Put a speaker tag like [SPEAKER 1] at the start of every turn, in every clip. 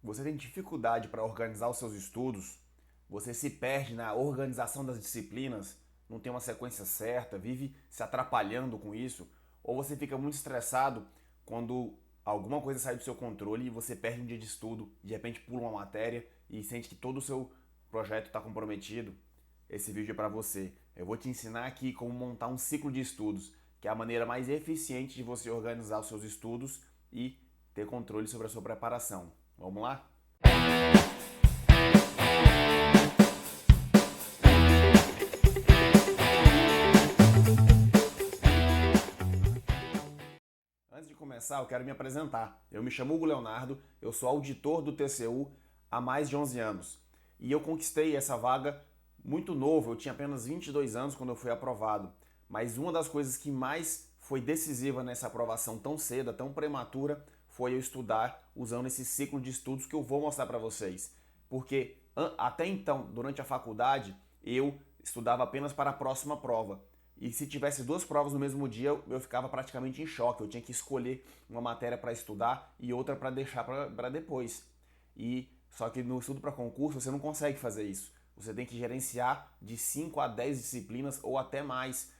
[SPEAKER 1] Você tem dificuldade para organizar os seus estudos? Você se perde na organização das disciplinas? Não tem uma sequência certa? Vive se atrapalhando com isso? Ou você fica muito estressado quando alguma coisa sai do seu controle e você perde um dia de estudo, de repente pula uma matéria e sente que todo o seu projeto está comprometido? Esse vídeo é para você. Eu vou te ensinar aqui como montar um ciclo de estudos, que é a maneira mais eficiente de você organizar os seus estudos e ter controle sobre a sua preparação. Vamos lá? Antes de começar, eu quero me apresentar. Eu me chamo Hugo Leonardo, eu sou auditor do TCU há mais de 11 anos. E eu conquistei essa vaga muito novo, eu tinha apenas 22 anos quando eu fui aprovado. Mas uma das coisas que mais foi decisiva nessa aprovação tão cedo, tão prematura, foi eu estudar usando esse ciclo de estudos que eu vou mostrar para vocês. Porque até então, durante a faculdade, eu estudava apenas para a próxima prova. E se tivesse duas provas no mesmo dia, eu ficava praticamente em choque. Eu tinha que escolher uma matéria para estudar e outra para deixar para depois. E só que no estudo para concurso você não consegue fazer isso. Você tem que gerenciar de 5 a 10 disciplinas ou até mais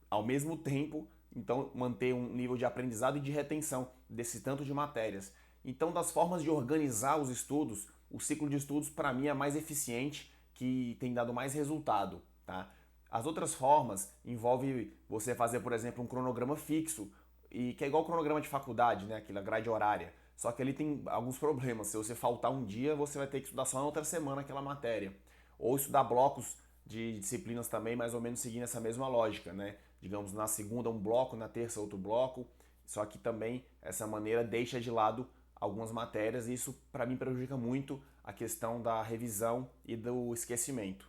[SPEAKER 1] ao mesmo tempo, então manter um nível de aprendizado e de retenção desse tanto de matérias. Então, das formas de organizar os estudos, o ciclo de estudos para mim é mais eficiente, que tem dado mais resultado, tá? As outras formas envolve você fazer, por exemplo, um cronograma fixo, e que é igual o cronograma de faculdade, né, aquela grade horária. Só que ele tem alguns problemas. Se você faltar um dia, você vai ter que estudar só na outra semana aquela matéria. Ou estudar blocos de disciplinas também, mais ou menos seguindo essa mesma lógica, né? Digamos, na segunda um bloco, na terça outro bloco. Só que também essa maneira deixa de lado algumas matérias e isso para mim prejudica muito a questão da revisão e do esquecimento.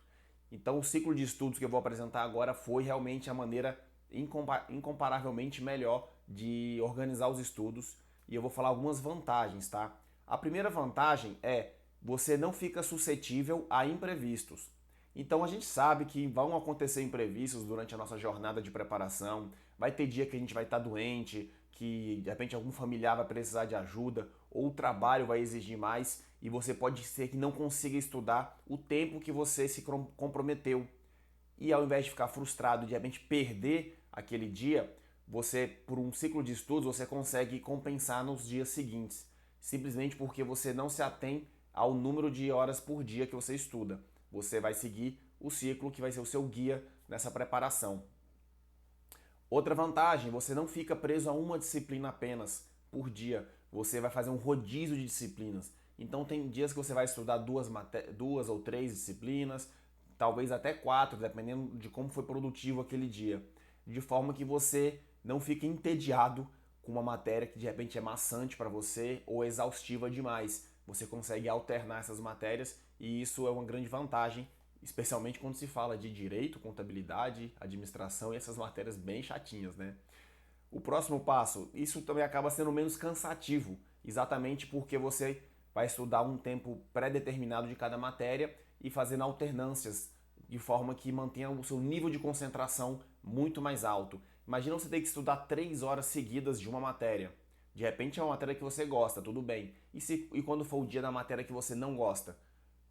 [SPEAKER 1] Então o ciclo de estudos que eu vou apresentar agora foi realmente a maneira incomparavelmente melhor de organizar os estudos e eu vou falar algumas vantagens, tá? A primeira vantagem é você não fica suscetível a imprevistos. Então a gente sabe que vão acontecer imprevistos durante a nossa jornada de preparação. Vai ter dia que a gente vai estar doente, que de repente algum familiar vai precisar de ajuda, ou o trabalho vai exigir mais e você pode ser que não consiga estudar o tempo que você se comprometeu. E ao invés de ficar frustrado, de repente perder aquele dia, você, por um ciclo de estudos, você consegue compensar nos dias seguintes, simplesmente porque você não se atém ao número de horas por dia que você estuda. Você vai seguir o ciclo que vai ser o seu guia nessa preparação. Outra vantagem, você não fica preso a uma disciplina apenas por dia. Você vai fazer um rodízio de disciplinas. Então tem dias que você vai estudar duas ou três disciplinas, talvez até quatro, dependendo de como foi produtivo aquele dia. De forma que você não fique entediado com uma matéria que de repente é maçante para você ou exaustiva demais. Você consegue alternar essas matérias e isso é uma grande vantagem, especialmente quando se fala de direito, contabilidade, administração e essas matérias bem chatinhas, né? O próximo passo, isso também acaba sendo menos cansativo, exatamente porque você vai estudar um tempo pré-determinado de cada matéria e fazendo alternâncias de forma que mantenha o seu nível de concentração muito mais alto. Imagina você ter que estudar 3 horas seguidas de uma matéria. De repente é uma matéria que você gosta, tudo bem. E quando for o dia da matéria que você não gosta?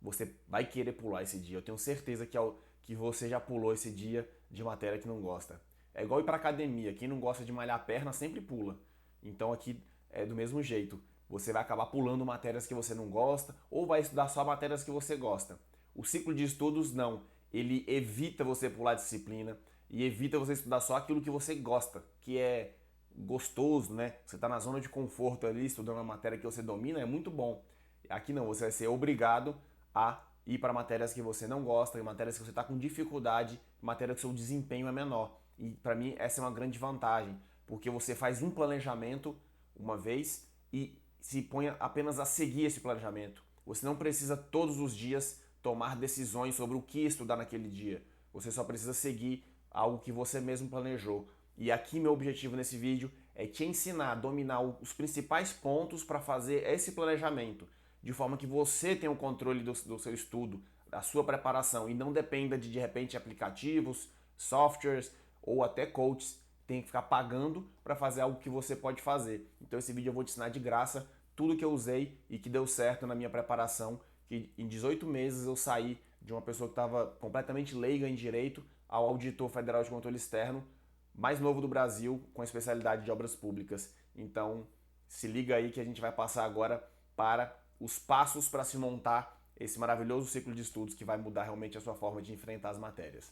[SPEAKER 1] Você vai querer pular esse dia. Eu tenho certeza que você já pulou esse dia de matéria que não gosta. É igual ir para academia. Quem não gosta de malhar a perna sempre pula. Então aqui é do mesmo jeito. Você vai acabar pulando matérias que você não gosta ou vai estudar só matérias que você gosta. O ciclo de estudos não. Ele evita você pular disciplina e evita você estudar só aquilo que você gosta, que é gostoso, né? Você está na zona de conforto ali, estudando uma matéria que você domina, é muito bom. Aqui não, você vai ser obrigado a ir para matérias que você não gosta, e matérias que você está com dificuldade, matérias que o seu desempenho é menor. E para mim essa é uma grande vantagem, porque você faz um planejamento uma vez e se põe apenas a seguir esse planejamento. Você não precisa todos os dias tomar decisões sobre o que estudar naquele dia. Você só precisa seguir algo que você mesmo planejou. E aqui meu objetivo nesse vídeo é te ensinar a dominar os principais pontos para fazer esse planejamento, de forma que você tenha o controle do seu estudo, da sua preparação e não dependa de repente aplicativos, softwares ou até coaches tem que ficar pagando para fazer algo que você pode fazer. Então esse vídeo eu vou te ensinar de graça tudo que eu usei e que deu certo na minha preparação, que em 18 meses eu saí de uma pessoa que estava completamente leiga em direito ao auditor federal de controle externo, mais novo do Brasil, com a especialidade de obras públicas. Então, se liga aí que a gente vai passar agora para os passos para se montar esse maravilhoso ciclo de estudos que vai mudar realmente a sua forma de enfrentar as matérias.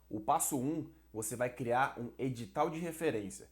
[SPEAKER 1] O passo 1, você vai criar um edital de referência.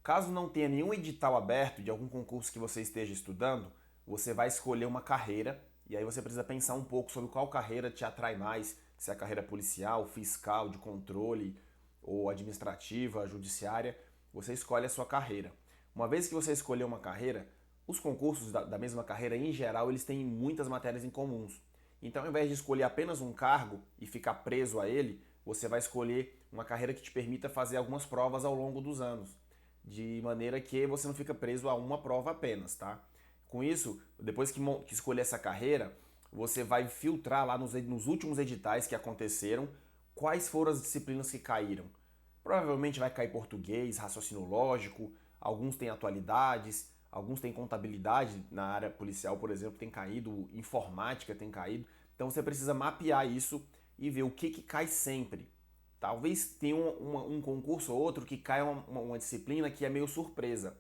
[SPEAKER 1] Caso não tenha nenhum edital aberto de algum concurso que você esteja estudando, você vai escolher uma carreira e aí você precisa pensar um pouco sobre qual carreira te atrai mais, se é a carreira policial, fiscal, de controle ou administrativa, judiciária. Você escolhe a sua carreira. Uma vez que você escolher uma carreira, os concursos da mesma carreira, em geral, eles têm muitas matérias em comuns. Então, ao invés de escolher apenas um cargo e ficar preso a ele, você vai escolher uma carreira que te permita fazer algumas provas ao longo dos anos, de maneira que você não fica preso a uma prova apenas, tá? Com isso, depois que escolher essa carreira, você vai filtrar lá nos últimos editais que aconteceram quais foram as disciplinas que caíram. Provavelmente vai cair português, raciocínio lógico, alguns têm atualidades, alguns têm contabilidade na área policial, por exemplo, tem caído, informática tem caído. Então você precisa mapear isso e ver o que cai sempre. Talvez tenha um concurso ou outro que caia uma disciplina que é meio surpresa.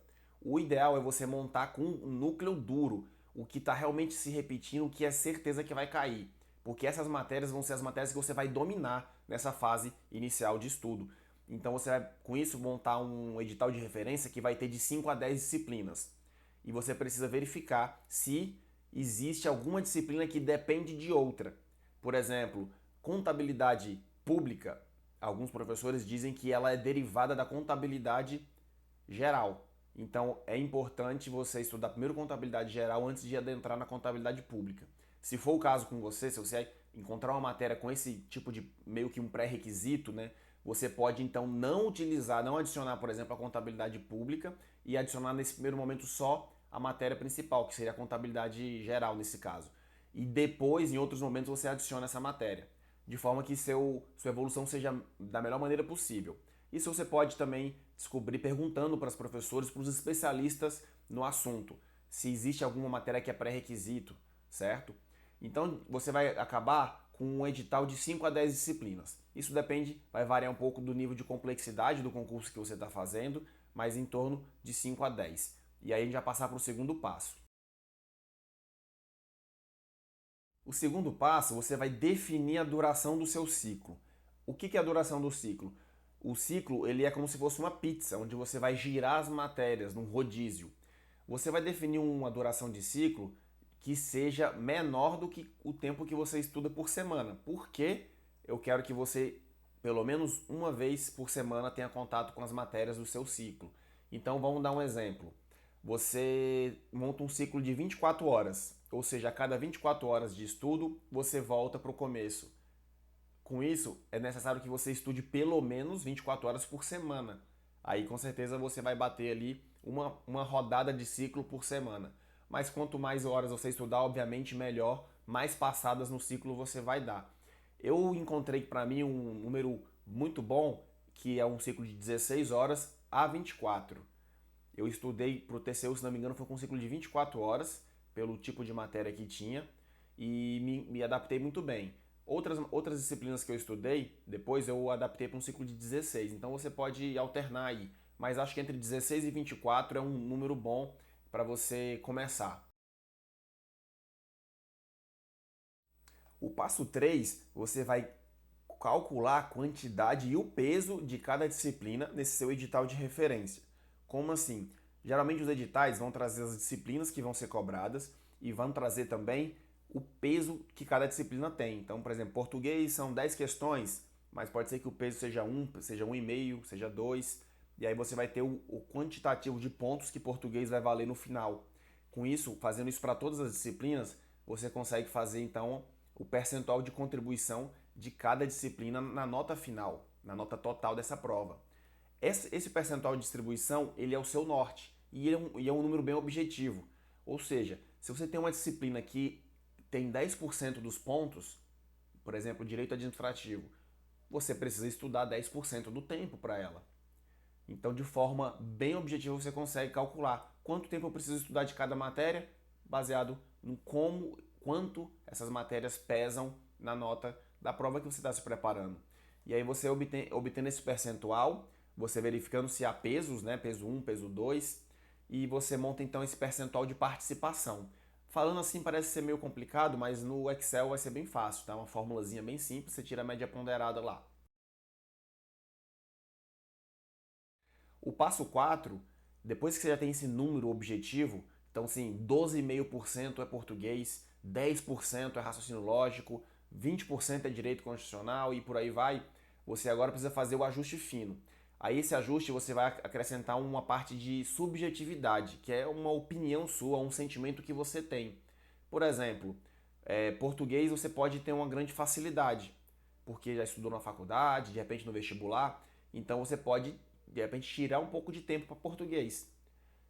[SPEAKER 1] O ideal é você montar com um núcleo duro, o que está realmente se repetindo, o que é certeza que vai cair. Porque essas matérias vão ser as matérias que você vai dominar nessa fase inicial de estudo. Então você vai, com isso, montar um edital de referência que vai ter de 5 a 10 disciplinas. E você precisa verificar se existe alguma disciplina que depende de outra. Por exemplo, contabilidade pública, alguns professores dizem que ela é derivada da contabilidade geral. Então é importante você estudar primeiro contabilidade geral antes de adentrar na contabilidade pública. Se for o caso com você, se você encontrar uma matéria com esse tipo de meio que um pré-requisito, né, você pode então não utilizar, não adicionar, por exemplo, a contabilidade pública e adicionar nesse primeiro momento só a matéria principal, que seria a contabilidade geral nesse caso. E depois, em outros momentos, você adiciona essa matéria, de forma que sua evolução seja da melhor maneira possível. Isso você pode também descobrir perguntando para os professores, para os especialistas no assunto, se existe alguma matéria que é pré-requisito, certo? Então você vai acabar com um edital de 5 a 10 disciplinas. Isso depende, vai variar um pouco do nível de complexidade do concurso que você está fazendo, mas em torno de 5 a 10. E aí a gente vai passar para o segundo passo. O segundo passo, você vai definir a duração do seu ciclo. O que é a duração do ciclo? O ciclo ele é como se fosse uma pizza, onde você vai girar as matérias num rodízio. Você vai definir uma duração de ciclo que seja menor do que o tempo que você estuda por semana. Porque eu quero que você, pelo menos uma vez por semana, tenha contato com as matérias do seu ciclo. Então vamos dar um exemplo. Você monta um ciclo de 24 horas, ou seja, a cada 24 horas de estudo, você volta para o começo. Com isso, é necessário que você estude pelo menos 24 horas por semana. Aí com certeza você vai bater ali uma rodada de ciclo por semana. Mas quanto mais horas você estudar, obviamente melhor, mais passadas no ciclo você vai dar. Eu encontrei para mim um número muito bom, que é um ciclo de 16 horas a 24. Eu estudei para o TCU, se não me engano, foi com um ciclo de 24 horas, pelo tipo de matéria que tinha, e me adaptei muito bem. Outras disciplinas que eu estudei, depois eu adaptei para um ciclo de 16, então você pode alternar aí. Mas acho que entre 16 e 24 é um número bom para você começar. O passo 3, você vai calcular a quantidade e o peso de cada disciplina nesse seu edital de referência. Como assim? Geralmente os editais vão trazer as disciplinas que vão ser cobradas e vão trazer também o peso que cada disciplina tem. Então, por exemplo, português são 10 questões, mas pode ser que o peso seja 1, seja 1,5, seja 2, e aí você vai ter o quantitativo de pontos que português vai valer no final. Com isso, fazendo isso para todas as disciplinas, você consegue fazer então o percentual de contribuição de cada disciplina na nota final, na nota total dessa prova. Esse percentual de distribuição ele é o seu norte e é um número bem objetivo. Ou seja, se você tem uma disciplina que tem 10% dos pontos, por exemplo, direito administrativo, você precisa estudar 10% do tempo para ela. Então, de forma bem objetiva, você consegue calcular quanto tempo eu preciso estudar de cada matéria, baseado no quanto essas matérias pesam na nota da prova que você está se preparando. E aí você obtendo esse percentual, você verificando se há pesos, né, peso 1, peso 2, e você monta então esse percentual de participação. Falando assim parece ser meio complicado, mas no Excel vai ser bem fácil, tá? Uma formulazinha bem simples, você tira a média ponderada lá. O passo 4, depois que você já tem esse número objetivo, então sim, 12,5% é português, 10% é raciocínio lógico, 20% é direito constitucional e por aí vai, você agora precisa fazer o ajuste fino. Aí esse ajuste você vai acrescentar uma parte de subjetividade, que é uma opinião sua, um sentimento que você tem. Por exemplo, português você pode ter uma grande facilidade, porque já estudou na faculdade, de repente no vestibular, então você pode de repente tirar um pouco de tempo para português.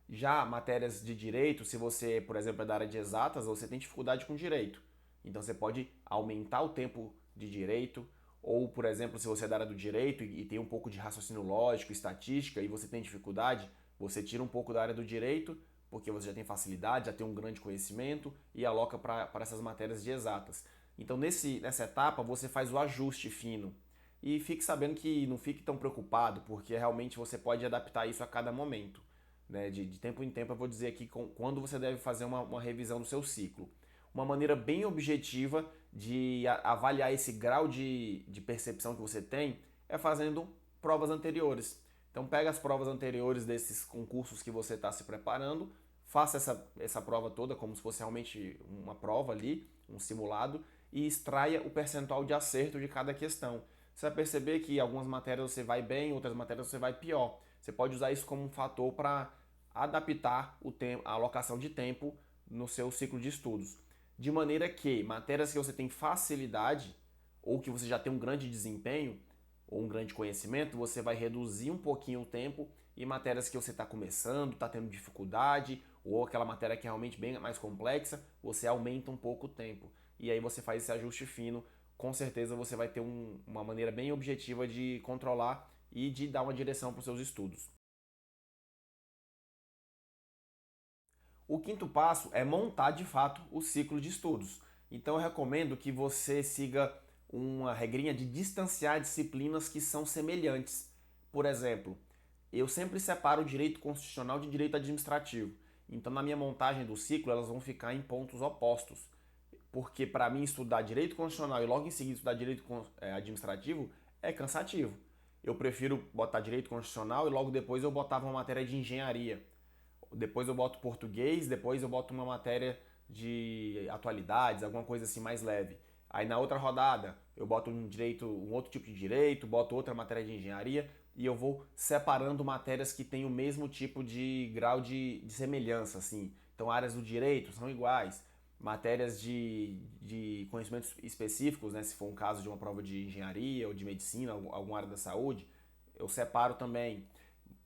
[SPEAKER 1] Já matérias de direito, se você, por exemplo, é da área de exatas, você tem dificuldade com direito. Então você pode aumentar o tempo de direito, ou, por exemplo, se você é da área do direito e tem um pouco de raciocínio lógico, estatística, e você tem dificuldade, você tira um pouco da área do direito, porque você já tem facilidade, já tem um grande conhecimento, e aloca para essas matérias de exatas. Então nessa etapa você faz o ajuste fino. E fique sabendo que não fique tão preocupado, porque realmente você pode adaptar isso a cada momento. Né? De tempo em tempo eu vou dizer aqui quando você deve fazer uma revisão do seu ciclo. Uma maneira bem objetiva de avaliar esse grau de percepção que você tem é fazendo provas anteriores. Então pega as provas anteriores desses concursos que você está se preparando, faça essa prova toda como se fosse realmente uma prova ali, um simulado, e extraia o percentual de acerto de cada questão. Você vai perceber que algumas matérias você vai bem, outras matérias você vai pior. Você pode usar isso como um fator para adaptar o tempo, a alocação de tempo no seu ciclo de estudos. De maneira que matérias que você tem facilidade ou que você já tem um grande desempenho ou um grande conhecimento, você vai reduzir um pouquinho o tempo e matérias que você está começando, está tendo dificuldade ou aquela matéria que é realmente bem mais complexa, você aumenta um pouco o tempo. E aí você faz esse ajuste fino, com certeza você vai ter uma maneira bem objetiva de controlar e de dar uma direção para os seus estudos. O quinto passo é montar de fato o ciclo de estudos. Então eu recomendo que você siga uma regrinha de distanciar disciplinas que são semelhantes. Por exemplo, eu sempre separo o direito constitucional de direito administrativo. Então na minha montagem do ciclo elas vão ficar em pontos opostos. Porque para mim estudar direito constitucional e logo em seguida estudar direito administrativo é cansativo. Eu prefiro botar direito constitucional e logo depois eu botava uma matéria de engenharia. Depois eu boto português, depois eu boto uma matéria de atualidades, alguma coisa assim mais leve. Aí na outra rodada eu boto um outro tipo de direito, boto outra matéria de engenharia e eu vou separando matérias que têm o mesmo tipo de grau de semelhança, assim. Então áreas do direito são iguais, matérias de conhecimentos específicos, né, se for um caso de uma prova de engenharia ou de medicina, alguma área da saúde, eu separo também.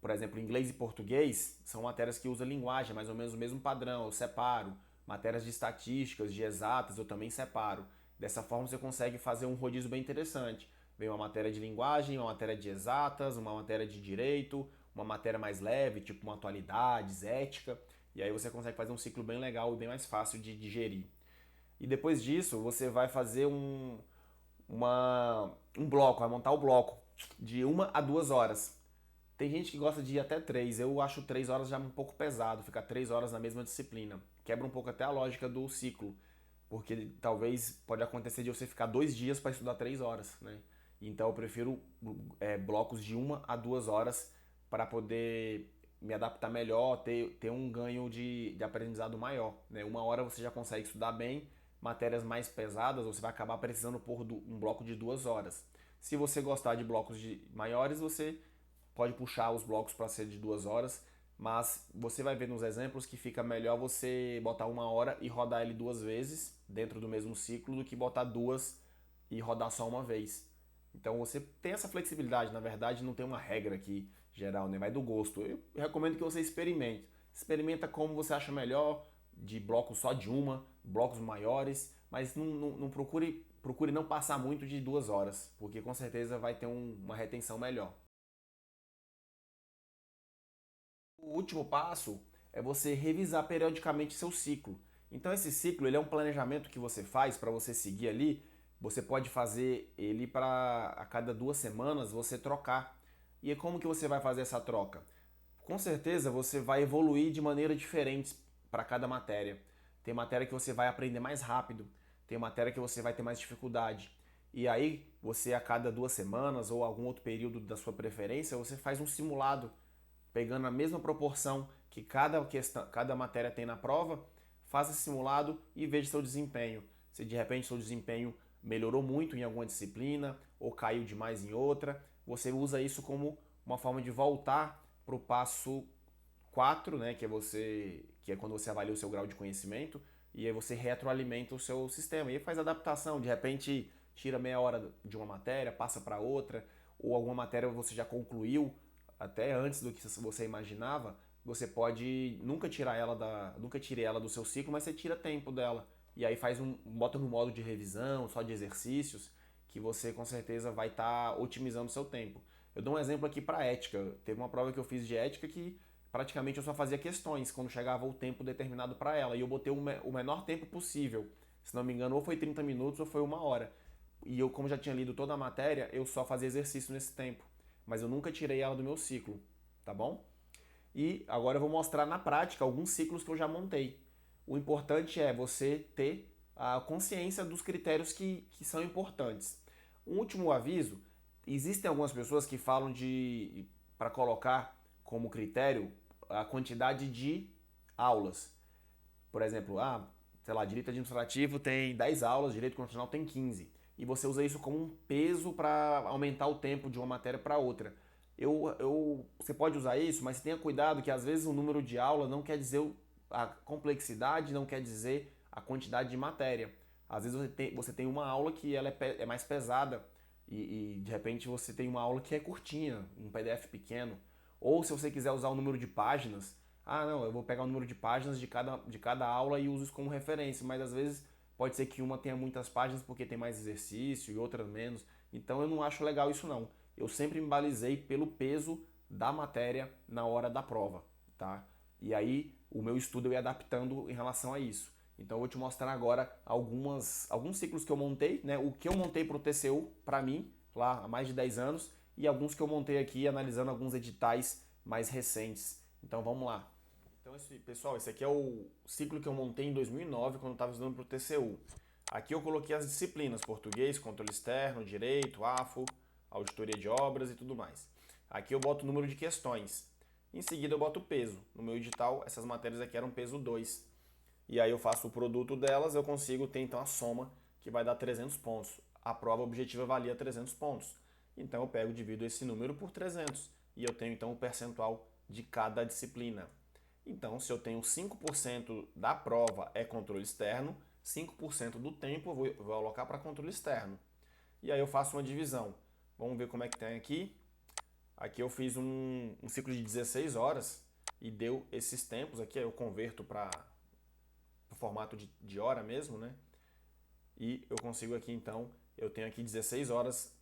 [SPEAKER 1] Por exemplo, inglês e português são matérias que usam linguagem, mais ou menos o mesmo padrão, eu separo. Matérias de estatísticas, de exatas, eu também separo. Dessa forma você consegue fazer um rodízio bem interessante. Vem uma matéria de linguagem, uma matéria de exatas, uma matéria de direito, uma matéria mais leve, tipo uma atualidades, ética, e aí você consegue fazer um ciclo bem legal e bem mais fácil de digerir. E depois disso, você vai fazer um bloco, vai montar o bloco de 1 a 2 horas. Tem gente que gosta de ir até 3. Eu acho 3 horas já um pouco pesado, ficar 3 horas na mesma disciplina. Quebra um pouco até a lógica do ciclo, porque talvez pode acontecer de você ficar 2 dias para estudar 3 horas, né? Então eu prefiro blocos de 1 a 2 horas para poder me adaptar melhor, ter um ganho de aprendizado maior. Né? 1 hora você já consegue estudar bem, matérias mais pesadas você vai acabar precisando pôr um bloco de 2 horas. Se você gostar de blocos maiores, você pode puxar os blocos para ser de 2 horas, mas você vai ver nos exemplos que fica melhor você botar 1 hora e rodar ele 2 vezes dentro do mesmo ciclo do que botar duas e rodar só uma vez. Então você tem essa flexibilidade, na verdade não tem uma regra aqui geral, né? Vai do gosto. Eu recomendo que você experimente. Experimenta como você acha melhor, de blocos só de uma, blocos maiores, mas não procure não passar muito de 2 horas, porque com certeza vai ter uma retenção melhor. O último passo é você revisar periodicamente seu ciclo. Então esse ciclo ele é um planejamento que você faz para você seguir ali. Você pode fazer ele para a cada 2 semanas você trocar. E como que você vai fazer essa troca? Com certeza você vai evoluir de maneira diferente para cada matéria. Tem matéria que você vai aprender mais rápido, tem matéria que você vai ter mais dificuldade. E aí, você a cada 2 semanas ou algum outro período da sua preferência, você faz um simulado, pegando a mesma proporção que cada matéria tem na prova, faz esse simulado e veja seu desempenho. Se de repente seu desempenho melhorou muito em alguma disciplina ou caiu demais em outra, você usa isso como uma forma de voltar para o passo 4, né, que é quando você avalia o seu grau de conhecimento, e aí você retroalimenta o seu sistema. E aí faz adaptação, de repente tira meia hora de uma matéria, passa para outra, ou alguma matéria você já concluiu até antes do que você imaginava, você pode nunca tire ela do seu ciclo, mas você tira tempo dela. E aí bota no modo de revisão, só de exercícios, que você com certeza vai estar otimizando o seu tempo. Eu dou um exemplo aqui para ética. Teve uma prova que eu fiz de ética que praticamente eu só fazia questões quando chegava o tempo determinado para ela. E eu botei o menor tempo possível. Se não me engano, ou foi 30 minutos ou foi 1 hora. E eu, como já tinha lido toda a matéria, eu só fazia exercício nesse tempo. Mas eu nunca tirei ela do meu ciclo, tá bom? E agora eu vou mostrar na prática alguns ciclos que eu já montei. O importante é você ter a consciência dos critérios que são importantes. Um último aviso: existem algumas pessoas que falam de para colocar como critério a quantidade de aulas. Por exemplo, sei lá, direito administrativo tem 10 aulas, direito constitucional tem 15. E você usa isso como um peso para aumentar o tempo de uma matéria para outra. Você pode usar isso, mas tenha cuidado que às vezes o número de aula não quer dizer a complexidade, não quer dizer a quantidade de matéria. Às vezes você tem uma aula que ela é mais pesada e de repente você tem uma aula que é curtinha, um PDF pequeno. Ou se você quiser usar o número de páginas, não, eu vou pegar o número de páginas de cada aula e uso isso como referência, mas às vezes pode ser que uma tenha muitas páginas porque tem mais exercício e outra menos. Então eu não acho legal isso não. Eu sempre me balizei pelo peso da matéria na hora da prova, tá? E aí o meu estudo eu ia adaptando em relação a isso. Então eu vou te mostrar agora alguns ciclos que eu montei, né? O que eu montei para o TCU, para mim, lá há mais de 10 anos, e alguns que eu montei aqui analisando alguns editais mais recentes. Então vamos lá. Então, pessoal, esse aqui é o ciclo que eu montei em 2009, quando eu estava estudando para o TCU. Aqui eu coloquei as disciplinas: português, controle externo, direito, AFO, auditoria de obras e tudo mais. Aqui eu boto o número de questões. Em seguida eu boto o peso. No meu edital, essas matérias aqui eram peso 2. E aí eu faço o produto delas, eu consigo ter então a soma, que vai dar 300 pontos. A prova objetiva valia 300 pontos. Então eu pego e divido esse número por 300. E eu tenho então o percentual de cada disciplina. Então, se eu tenho 5% da prova é controle externo, 5% do tempo eu vou alocar para controle externo. E aí eu faço uma divisão. Vamos ver como é que tem aqui. Aqui eu fiz um ciclo de 16 horas e deu esses tempos aqui. Aí eu converto para o formato de hora mesmo, né? E eu consigo aqui então, eu tenho aqui 16 horas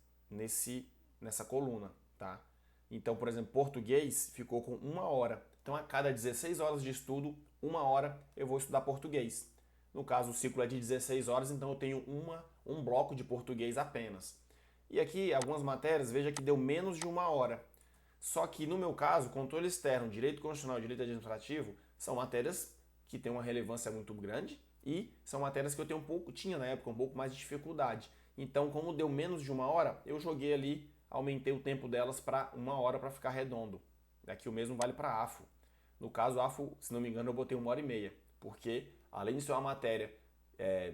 [SPEAKER 1] nessa coluna, tá? Então, por exemplo, português ficou com 1 hora. Então, a cada 16 horas de estudo, 1 hora eu vou estudar português. No caso, o ciclo é de 16 horas, então eu tenho um bloco de português apenas. E aqui, algumas matérias, veja que deu menos de 1 hora. Só que, no meu caso, controle externo, direito constitucional e direito administrativo são matérias que têm uma relevância muito grande e são matérias que eu tinha na época um pouco mais de dificuldade. Então, como deu menos de 1 hora, eu joguei ali, aumentei o tempo delas para 1 hora para ficar redondo. Aqui o mesmo vale para a AFO. No caso, a AFO, se não me engano, eu botei 1 hora e meia, porque além de ser uma matéria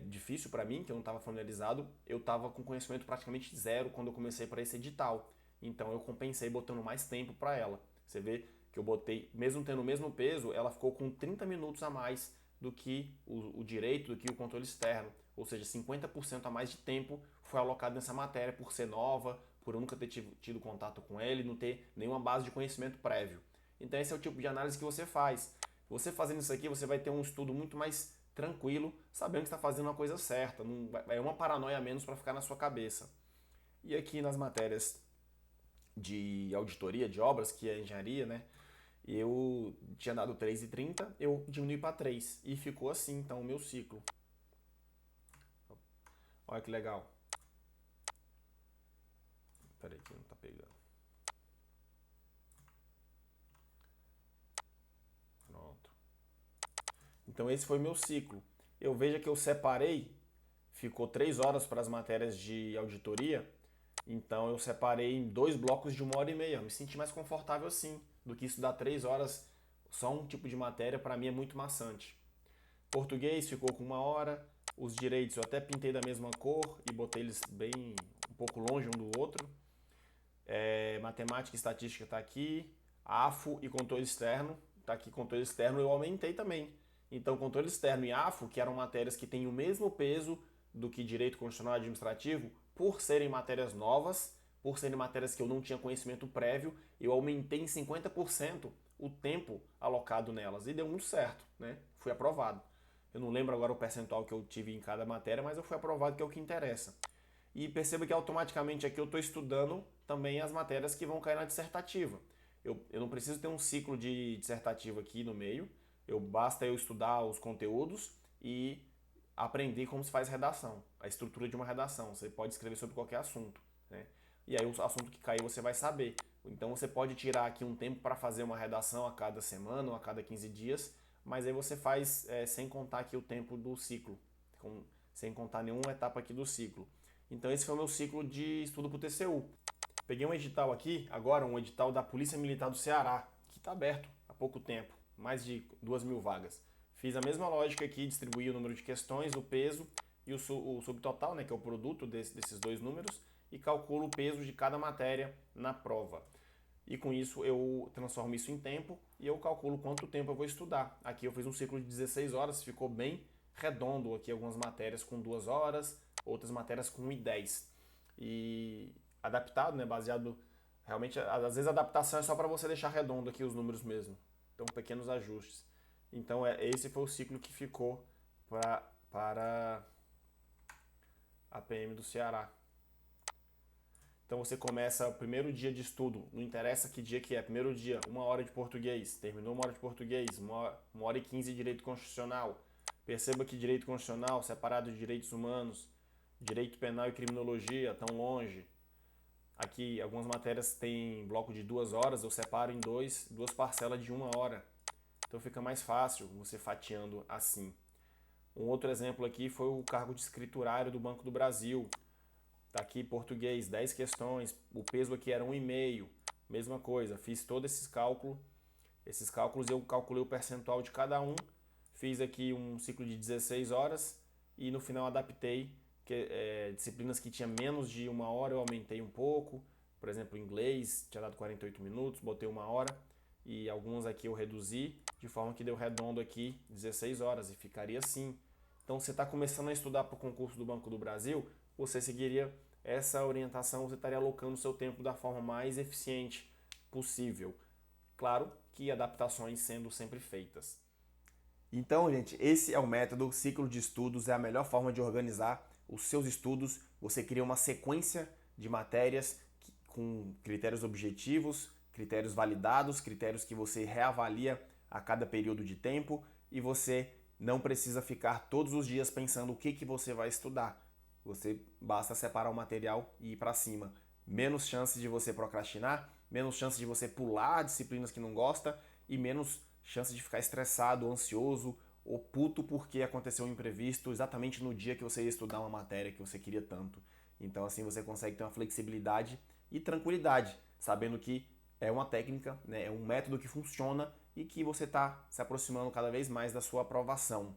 [SPEAKER 1] difícil para mim, que eu não estava familiarizado, eu estava com conhecimento praticamente zero quando eu comecei para esse edital. Então eu compensei botando mais tempo para ela. Você vê que eu botei, mesmo tendo o mesmo peso, ela ficou com 30 minutos a mais do que o direito, do que o controle externo. Ou seja, 50% a mais de tempo foi alocado nessa matéria por ser nova, por eu nunca ter tido contato com ele, não ter nenhuma base de conhecimento prévio. Então esse é o tipo de análise que você faz. Você fazendo isso aqui, você vai ter um estudo muito mais tranquilo, sabendo que está fazendo a coisa certa. Não é uma paranoia a menos para ficar na sua cabeça. E aqui nas matérias de auditoria de obras, que é engenharia, né? Eu tinha dado 3,30, eu diminui para 3 e ficou assim, então, o meu ciclo. Olha que legal. Peraí que não tá pegando. Pronto. Então esse foi meu ciclo. Eu vejo que eu separei, ficou 3 horas para as matérias de auditoria, então eu separei em 2 blocos de 1 hora e meia. Eu me senti mais confortável assim, do que estudar 3 horas só um tipo de matéria, para mim é muito maçante. Português ficou com 1 hora, os direitos eu até pintei da mesma cor e botei eles bem um pouco longe um do outro. Matemática e estatística está aqui, AFO e controle externo, está aqui controle externo, eu aumentei também. Então, controle externo e AFO, que eram matérias que têm o mesmo peso do que direito constitucional e administrativo, por serem matérias novas, por serem matérias que eu não tinha conhecimento prévio, eu aumentei em 50% o tempo alocado nelas e deu muito certo, né? Fui aprovado. Eu não lembro agora o percentual que eu tive em cada matéria, mas eu fui aprovado, que é o que interessa. E perceba que automaticamente aqui eu estou estudando também as matérias que vão cair na dissertativa. Eu não preciso ter um ciclo de dissertativo aqui no meio, basta eu estudar os conteúdos e aprender como se faz redação, a estrutura de uma redação. Você pode escrever sobre qualquer assunto, né? E aí o assunto que cair você vai saber. Então você pode tirar aqui um tempo para fazer uma redação a cada semana ou a cada 15 dias, mas aí você faz sem contar aqui o tempo do ciclo, sem contar nenhuma etapa aqui do ciclo. Então esse foi o meu ciclo de estudo para o TCU. Peguei um edital aqui, agora um edital da Polícia Militar do Ceará, que está aberto há pouco tempo, mais de 2.000 vagas. Fiz a mesma lógica aqui, distribuí o número de questões, o peso e o subtotal, né, que é o produto desses dois números, e calculo o peso de cada matéria na prova. E com isso eu transformo isso em tempo e eu calculo quanto tempo eu vou estudar. Aqui eu fiz um ciclo de 16 horas, ficou bem redondo aqui, algumas matérias com 2 horas, outras matérias com 1 e 10. E adaptado, né, baseado realmente, às vezes a adaptação é só para você deixar redondo aqui os números mesmo. Então pequenos ajustes. Então esse foi o ciclo que ficou para a PM do Ceará. Então você começa o primeiro dia de estudo, não interessa que dia que é, primeiro dia, 1 hora de português, terminou 1 hora de português, 1 hora e 15 de direito constitucional. Perceba que direito constitucional, separado de direitos humanos, direito penal e criminologia, tão longe. Aqui algumas matérias têm bloco de 2 horas, eu separo em duas parcelas de 1 hora. Então fica mais fácil você fatiando assim. Um outro exemplo aqui foi o cargo de escriturário do Banco do Brasil. Tá aqui português, 10 questões, o peso aqui era 1,5, mesma coisa, fiz todos esses cálculos eu calculei o percentual de cada um, fiz aqui um ciclo de 16 horas e no final adaptei disciplinas que tinha menos de 1 hora, eu aumentei um pouco, por exemplo, inglês tinha dado 48 minutos, botei 1 hora e alguns aqui eu reduzi, de forma que deu redondo aqui 16 horas e ficaria assim. Então você está começando a estudar para o concurso do Banco do Brasil, você seguiria essa orientação, você estaria alocando o seu tempo da forma mais eficiente possível. Claro que adaptações sendo sempre feitas. Então, gente, esse é o método ciclo de estudos, é a melhor forma de organizar os seus estudos. Você cria uma sequência de matérias com critérios objetivos, critérios validados, critérios que você reavalia a cada período de tempo e você não precisa ficar todos os dias pensando o que você vai estudar. Você basta separar o material e ir para cima. Menos chances de você procrastinar, menos chances de você pular disciplinas que não gosta e menos chances de ficar estressado, ansioso ou puto porque aconteceu um imprevisto exatamente no dia que você ia estudar uma matéria que você queria tanto. Então assim você consegue ter uma flexibilidade e tranquilidade, sabendo que é uma técnica, né, é um método que funciona e que você está se aproximando cada vez mais da sua aprovação.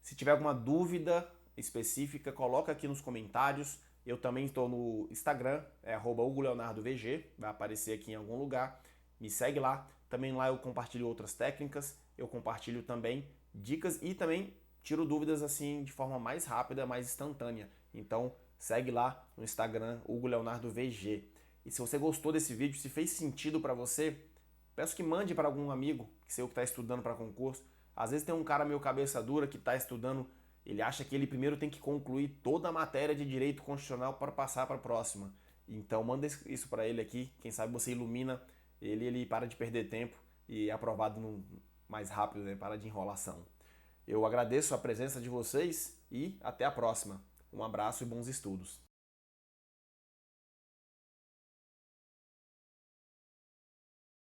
[SPEAKER 1] Se tiver alguma dúvida específica, coloca aqui nos comentários. Eu também estou no Instagram, @hugoleonardovg, vai aparecer aqui em algum lugar. Me segue lá. Também lá eu compartilho outras técnicas, eu compartilho também dicas e também tiro dúvidas assim de forma mais rápida, mais instantânea. Então segue lá no Instagram, hugoleonardovg. E se você gostou desse vídeo, se fez sentido para você, peço que mande para algum amigo seu que está estudando para concurso. Às vezes tem um cara meio cabeça dura que está estudando, ele acha que ele primeiro tem que concluir toda a matéria de direito constitucional para passar para a próxima. Então manda isso para ele aqui, quem sabe você ilumina ele para de perder tempo e aprovado mais rápido, né? Para de enrolação. Eu agradeço a presença de vocês e até a próxima. Um abraço e bons estudos.